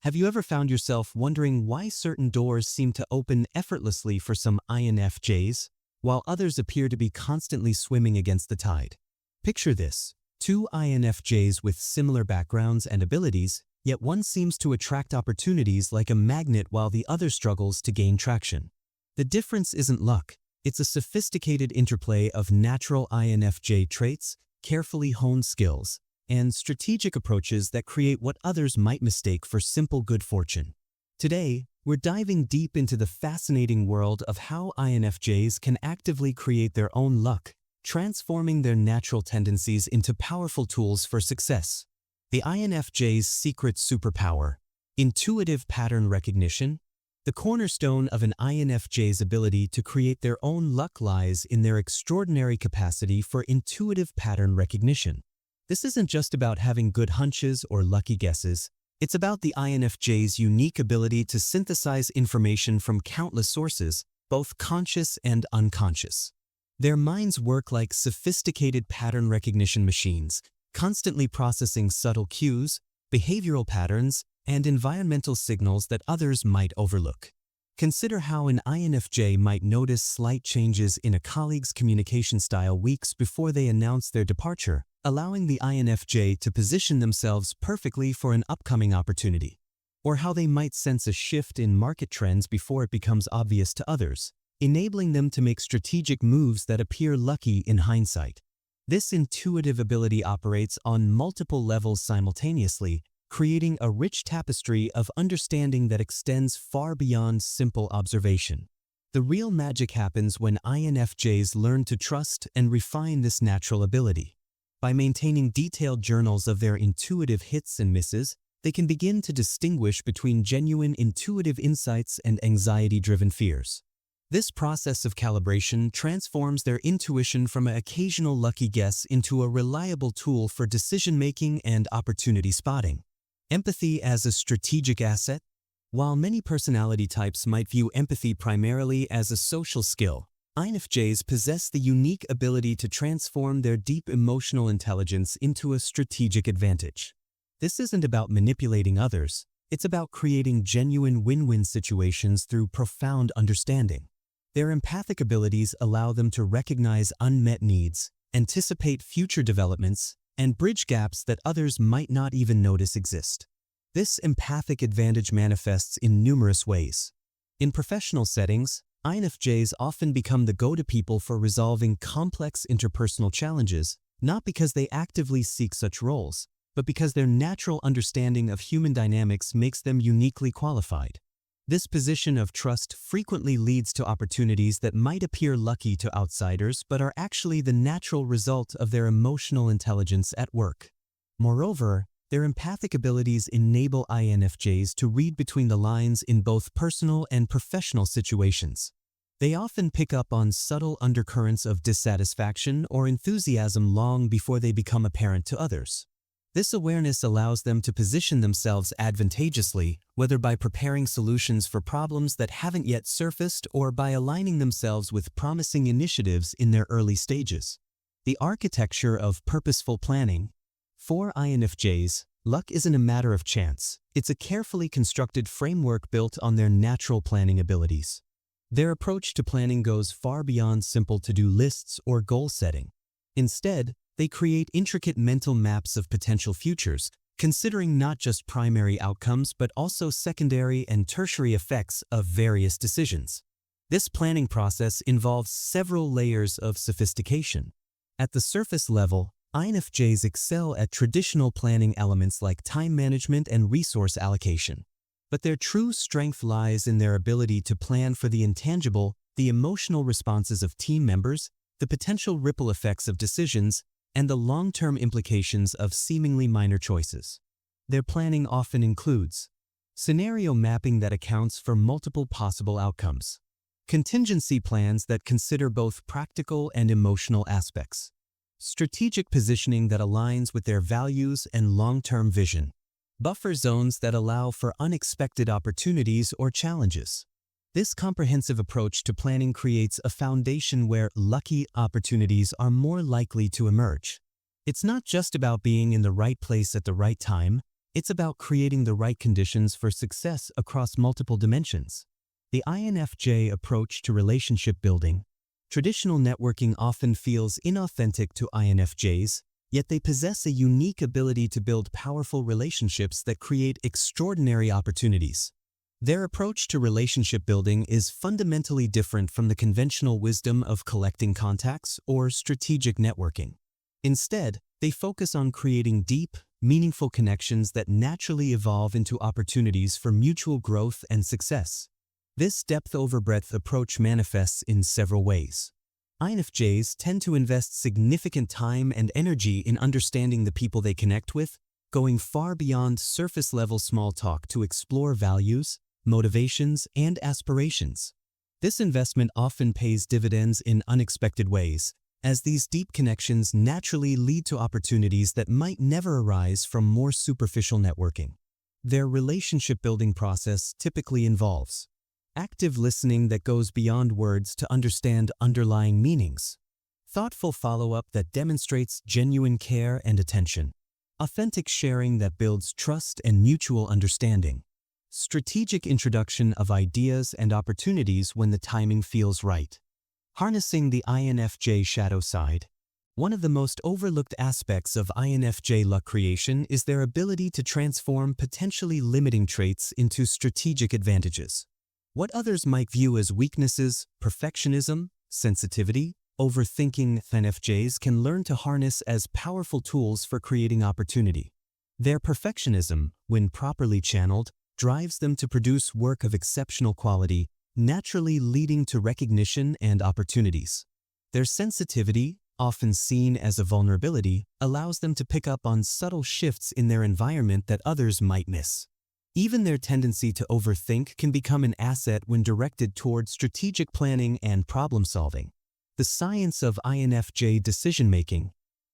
Have you ever found yourself wondering why certain doors seem to open effortlessly for some INFJs, while others appear to be constantly swimming against the tide? Picture this: two INFJs with similar backgrounds and abilities, yet one seems to attract opportunities like a magnet while the other struggles to gain traction. The difference isn't luck, it's a sophisticated interplay of natural INFJ traits, carefully honed skills, and strategic approaches that create what others might mistake for simple good fortune. Today, we're diving deep into the fascinating world of how INFJs can actively create their own luck, transforming their natural tendencies into powerful tools for success. The INFJ's secret superpower: intuitive pattern recognition. The cornerstone of an INFJ's ability to create their own luck lies in their extraordinary capacity for intuitive pattern recognition. This isn't just about having good hunches or lucky guesses. It's about the INFJ's unique ability to synthesize information from countless sources, both conscious and unconscious. Their minds work like sophisticated pattern recognition machines, constantly processing subtle cues, behavioral patterns, and environmental signals that others might overlook. Consider how an INFJ might notice slight changes in a colleague's communication style weeks before they announce their departure, allowing the INFJ to position themselves perfectly for an upcoming opportunity. Or how they might sense a shift in market trends before it becomes obvious to others, enabling them to make strategic moves that appear lucky in hindsight. This intuitive ability operates on multiple levels simultaneously, creating a rich tapestry of understanding that extends far beyond simple observation. The real magic happens when INFJs learn to trust and refine this natural ability. By maintaining detailed journals of their intuitive hits and misses, they can begin to distinguish between genuine intuitive insights and anxiety-driven fears. This process of calibration transforms their intuition from an occasional lucky guess into a reliable tool for decision-making and opportunity spotting. Empathy as a strategic asset. While many personality types might view empathy primarily as a social skill, INFJs possess the unique ability to transform their deep emotional intelligence into a strategic advantage. This isn't about manipulating others, it's about creating genuine win-win situations through profound understanding. Their empathic abilities allow them to recognize unmet needs, anticipate future developments, and bridge gaps that others might not even notice exist. This empathic advantage manifests in numerous ways. In professional settings, INFJs often become the go-to people for resolving complex interpersonal challenges, not because they actively seek such roles, but because their natural understanding of human dynamics makes them uniquely qualified. This position of trust frequently leads to opportunities that might appear lucky to outsiders but are actually the natural result of their emotional intelligence at work. Moreover, their empathic abilities enable INFJs to read between the lines in both personal and professional situations. They often pick up on subtle undercurrents of dissatisfaction or enthusiasm long before they become apparent to others. This awareness allows them to position themselves advantageously, whether by preparing solutions for problems that haven't yet surfaced or by aligning themselves with promising initiatives in their early stages. The architecture of purposeful planning. For INFJs, luck isn't a matter of chance. It's a carefully constructed framework built on their natural planning abilities. Their approach to planning goes far beyond simple to-do lists or goal setting. Instead, they create intricate mental maps of potential futures, considering not just primary outcomes but also secondary and tertiary effects of various decisions. This planning process involves several layers of sophistication. At the surface level, INFJs excel at traditional planning elements like time management and resource allocation. But their true strength lies in their ability to plan for the intangible, the emotional responses of team members, the potential ripple effects of decisions, and the long-term implications of seemingly minor choices. Their planning often includes scenario mapping that accounts for multiple possible outcomes, contingency plans that consider both practical and emotional aspects, strategic positioning that aligns with their values and long-term vision, buffer zones that allow for unexpected opportunities or challenges. This comprehensive approach to planning creates a foundation where lucky opportunities are more likely to emerge. It's not just about being in the right place at the right time, It's about creating the right conditions for success across multiple dimensions. The INFJ approach to relationship building. Traditional networking often feels inauthentic to INFJs, yet they possess a unique ability to build powerful relationships that create extraordinary opportunities. Their approach to relationship building is fundamentally different from the conventional wisdom of collecting contacts or strategic networking. Instead, they focus on creating deep, meaningful connections that naturally evolve into opportunities for mutual growth and success. This depth-over-breadth approach manifests in several ways. INFJs tend to invest significant time and energy in understanding the people they connect with, going far beyond surface-level small talk to explore values, motivations, and aspirations. This investment often pays dividends in unexpected ways, as these deep connections naturally lead to opportunities that might never arise from more superficial networking. Their relationship-building process typically involves active listening that goes beyond words to understand underlying meanings, thoughtful follow-up that demonstrates genuine care and attention, authentic sharing that builds trust and mutual understanding, strategic introduction of ideas and opportunities when the timing feels right. Harnessing the INFJ shadow side. One of the most overlooked aspects of INFJ luck creation is their ability to transform potentially limiting traits into strategic advantages. What others might view as weaknesses, perfectionism, sensitivity, overthinking, INFJs can learn to harness as powerful tools for creating opportunity. Their perfectionism, when properly channeled, drives them to produce work of exceptional quality, naturally leading to recognition and opportunities. Their sensitivity, often seen as a vulnerability, allows them to pick up on subtle shifts in their environment that others might miss. Even their tendency to overthink can become an asset when directed toward strategic planning and problem-solving. The science of INFJ decision-making.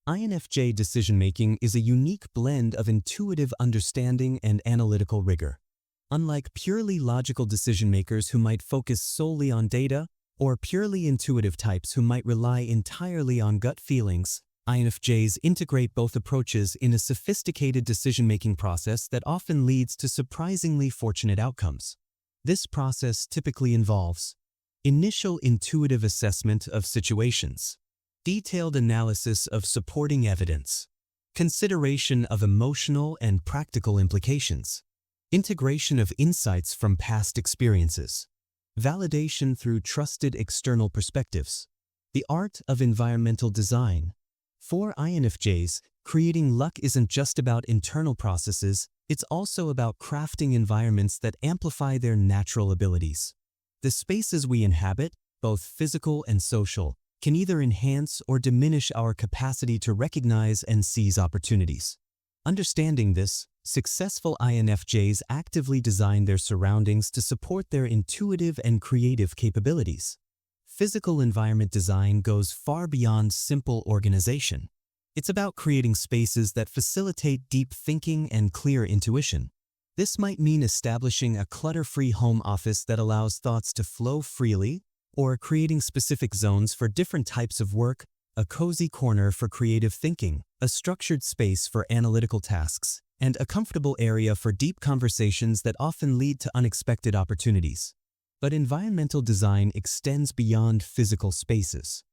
INFJ decision-making is a unique blend of intuitive understanding and analytical rigor. Unlike purely logical decision-makers who might focus solely on data, or purely intuitive types who might rely entirely on gut feelings, INFJs integrate both approaches in a sophisticated decision-making process that often leads to surprisingly fortunate outcomes. This process typically involves initial intuitive assessment of situations, detailed analysis of supporting evidence, consideration of emotional and practical implications, integration of insights from past experiences, validation through trusted external perspectives, the art of environmental design. For INFJs, creating luck isn't just about internal processes, it's also about crafting environments that amplify their natural abilities. The spaces we inhabit, both physical and social, can either enhance or diminish our capacity to recognize and seize opportunities. Understanding this, successful INFJs actively design their surroundings to support their intuitive and creative capabilities. Physical environment design goes far beyond simple organization. It's about creating spaces that facilitate deep thinking and clear intuition. This might mean establishing a clutter-free home office that allows thoughts to flow freely, or creating specific zones for different types of work, a cozy corner for creative thinking, a structured space for analytical tasks, and a comfortable area for deep conversations that often lead to unexpected opportunities. But environmental design extends beyond physical spaces.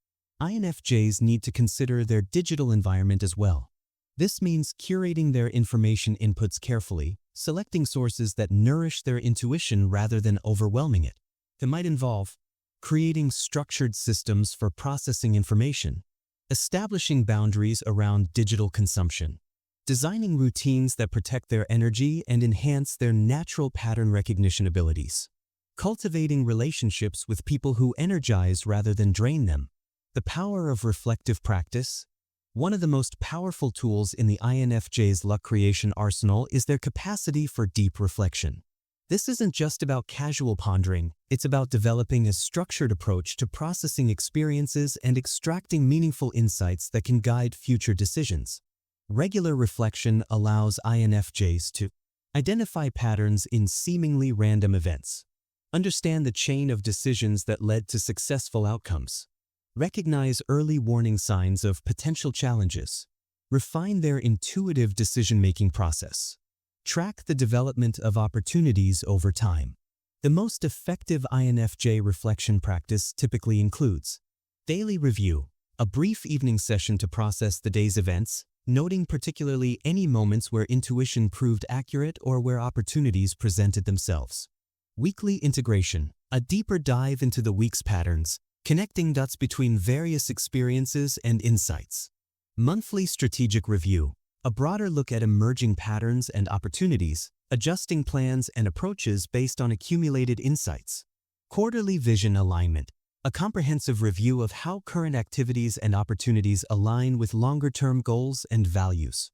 INFJs need to consider their digital environment as well. This means curating their information inputs carefully, selecting sources that nourish their intuition rather than overwhelming it. It might involve creating structured systems for processing information, establishing boundaries around digital consumption, designing routines that protect their energy and enhance their natural pattern recognition abilities, cultivating relationships with people who energize rather than drain them. The power of reflective practice. One of the most powerful tools in the INFJ's luck creation arsenal is their capacity for deep reflection. This isn't just about casual pondering, it's about developing a structured approach to processing experiences and extracting meaningful insights that can guide future decisions. Regular reflection allows INFJs to identify patterns in seemingly random events, understand the chain of decisions that led to successful outcomes, recognize early warning signs of potential challenges, refine their intuitive decision-making process, Track the development of opportunities over time. The most effective INFJ reflection practice typically includes daily review, a brief evening session to process the day's events, noting particularly any moments where intuition proved accurate or where opportunities presented themselves. Weekly integration, a deeper dive into the week's patterns, connecting dots between various experiences and insights. Monthly strategic review, a broader look at emerging patterns and opportunities, adjusting plans and approaches based on accumulated insights. Quarterly vision alignment, a comprehensive review of how current activities and opportunities align with longer-term goals and values.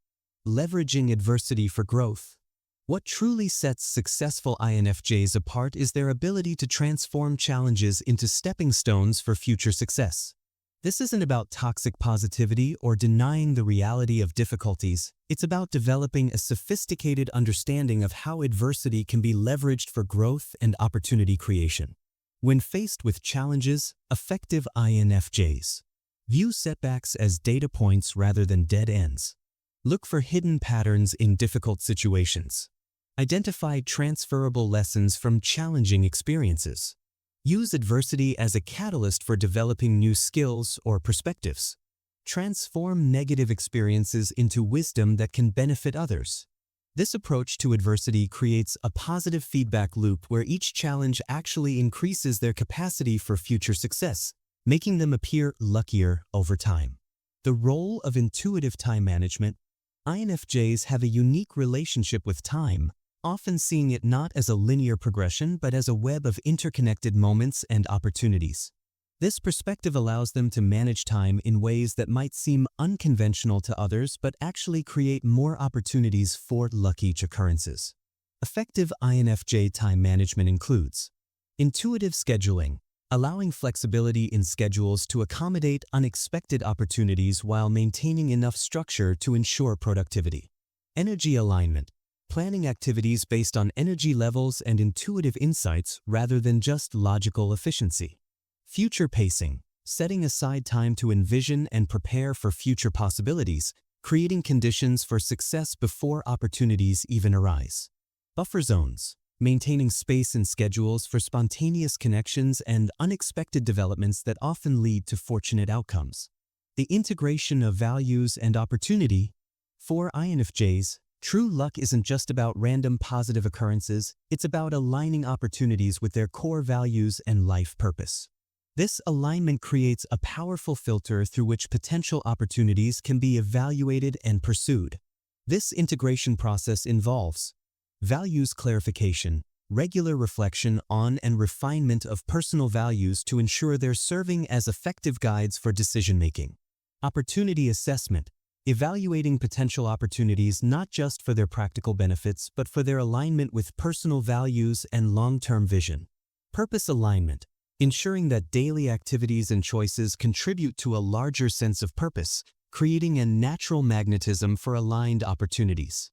Leveraging adversity for growth. What truly sets successful INFJs apart is their ability to transform challenges into stepping stones for future success. This isn't about toxic positivity or denying the reality of difficulties. It's about developing a sophisticated understanding of how adversity can be leveraged for growth and opportunity creation. When faced with challenges, effective INFJs view setbacks as data points rather than dead ends. Look for hidden patterns in difficult situations. Identify transferable lessons from challenging experiences. Use adversity as a catalyst for developing new skills or perspectives. Transform negative experiences into wisdom that can benefit others. This approach to adversity creates a positive feedback loop where each challenge actually increases their capacity for future success, making them appear luckier over time. The role of intuitive time management. INFJs have a unique relationship with time, often seeing it not as a linear progression but as a web of interconnected moments and opportunities. This perspective allows them to manage time in ways that might seem unconventional to others but actually create more opportunities for lucky occurrences. Effective INFJ time management includes intuitive scheduling, allowing flexibility in schedules to accommodate unexpected opportunities while maintaining enough structure to ensure productivity. Energy alignment, planning activities based on energy levels and intuitive insights rather than just logical efficiency. Future pacing, setting aside time to envision and prepare for future possibilities, creating conditions for success before opportunities even arise. Buffer zones, maintaining space in schedules for spontaneous connections and unexpected developments that often lead to fortunate outcomes. The integration of values and opportunity. For INFJs, true luck isn't just about random positive occurrences, it's about aligning opportunities with their core values and life purpose. This alignment creates a powerful filter through which potential opportunities can be evaluated and pursued. This integration process involves values clarification, regular reflection on and refinement of personal values to ensure they're serving as effective guides for decision-making. Opportunity assessment, evaluating potential opportunities not just for their practical benefits but for their alignment with personal values and long-term vision. Purpose alignment, ensuring that daily activities and choices contribute to a larger sense of purpose, creating a natural magnetism for aligned opportunities.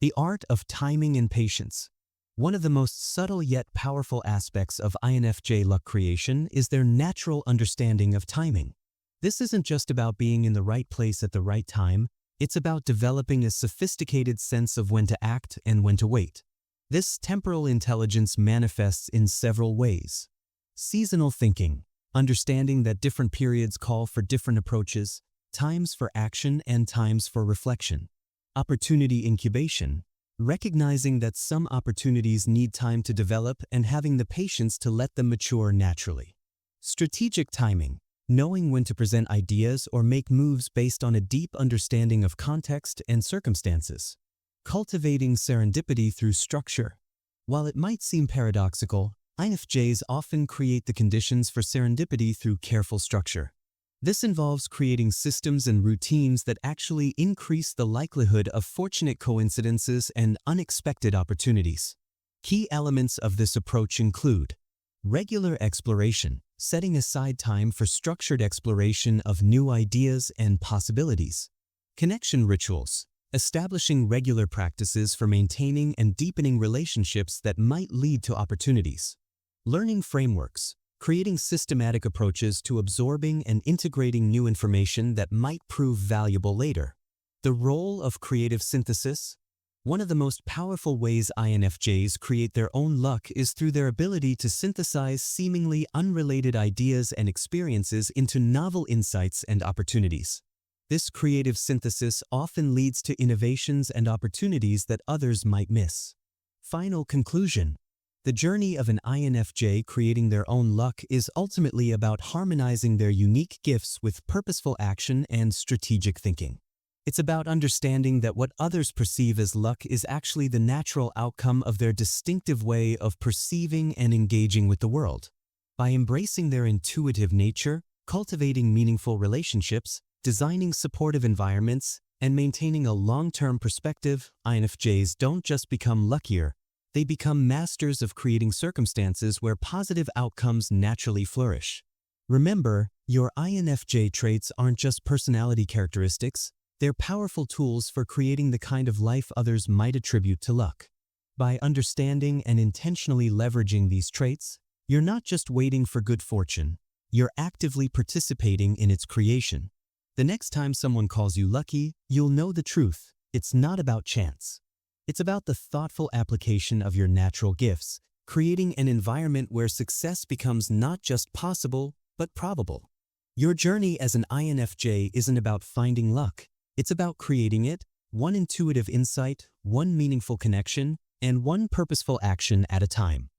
The art of timing and patience. One of the most subtle yet powerful aspects of INFJ luck creation is their natural understanding of timing. This isn't just about being in the right place at the right time, it's about developing a sophisticated sense of when to act and when to wait. This temporal intelligence manifests in several ways. Seasonal thinking, understanding that different periods call for different approaches, times for action and times for reflection. Opportunity incubation, recognizing that some opportunities need time to develop and having the patience to let them mature naturally. Strategic timing, knowing when to present ideas or make moves based on a deep understanding of context and circumstances. Cultivating serendipity through structure. While it might seem paradoxical, INFJs often create the conditions for serendipity through careful structure. This involves creating systems and routines that actually increase the likelihood of fortunate coincidences and unexpected opportunities. Key elements of this approach include regular exploration, setting aside time for structured exploration of new ideas and possibilities. Connection rituals, establishing regular practices for maintaining and deepening relationships that might lead to opportunities. Learning frameworks, creating systematic approaches to absorbing and integrating new information that might prove valuable later. The role of creative synthesis, One of the most powerful ways INFJs create their own luck is through their ability to synthesize seemingly unrelated ideas and experiences into novel insights and opportunities. This creative synthesis often leads to innovations and opportunities that others might miss. Final conclusion. The journey of an INFJ creating their own luck is ultimately about harmonizing their unique gifts with purposeful action and strategic thinking. It's about understanding that what others perceive as luck is actually the natural outcome of their distinctive way of perceiving and engaging with the world. By embracing their intuitive nature, cultivating meaningful relationships, designing supportive environments, and maintaining a long-term perspective, INFJs don't just become luckier, they become masters of creating circumstances where positive outcomes naturally flourish. Remember, your INFJ traits aren't just personality characteristics, they're powerful tools for creating the kind of life others might attribute to luck. By understanding and intentionally leveraging these traits, you're not just waiting for good fortune, you're actively participating in its creation. The next time someone calls you lucky, you'll know the truth. It's not about chance. It's about the thoughtful application of your natural gifts, creating an environment where success becomes not just possible, but probable. Your journey as an INFJ isn't about finding luck. It's about creating it, one intuitive insight, one meaningful connection, and one purposeful action at a time.